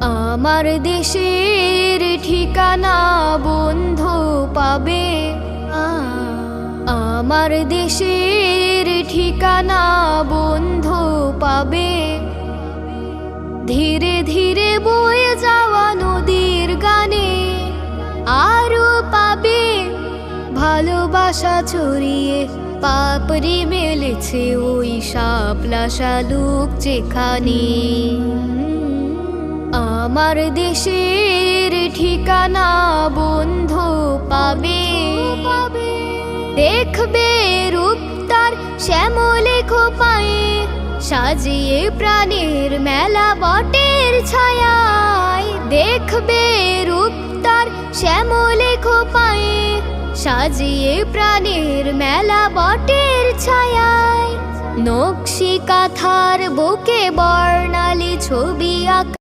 আমার দেশের ঠিকানা বন্ধু পাবে, আমার দেশের ঠিকানা বন্ধু পাবে। ধীরে ধীরে বয়ে যাওয়া নদীর গানে আরো পাবে, ভালোবাসা ছড়িয়ে পাপড়ি মেলেছে ওই শাপলা শালুক যেখানে। আমার দেশের ঠিকানা বন্ধু পাবে, দেখবে রূপ তার শ্যামলে খোপায়ে, সাজিয়ে প্রাণের মেলা বটের ছায়ায়। দেখবে রূপ তার শ্যামলে খোপায়ে, সাজিয়ে প্রাণের মেলা বটের ছায়ায়। নকশি কাঁথার বুকে বর্ণালী ছবি আঁকা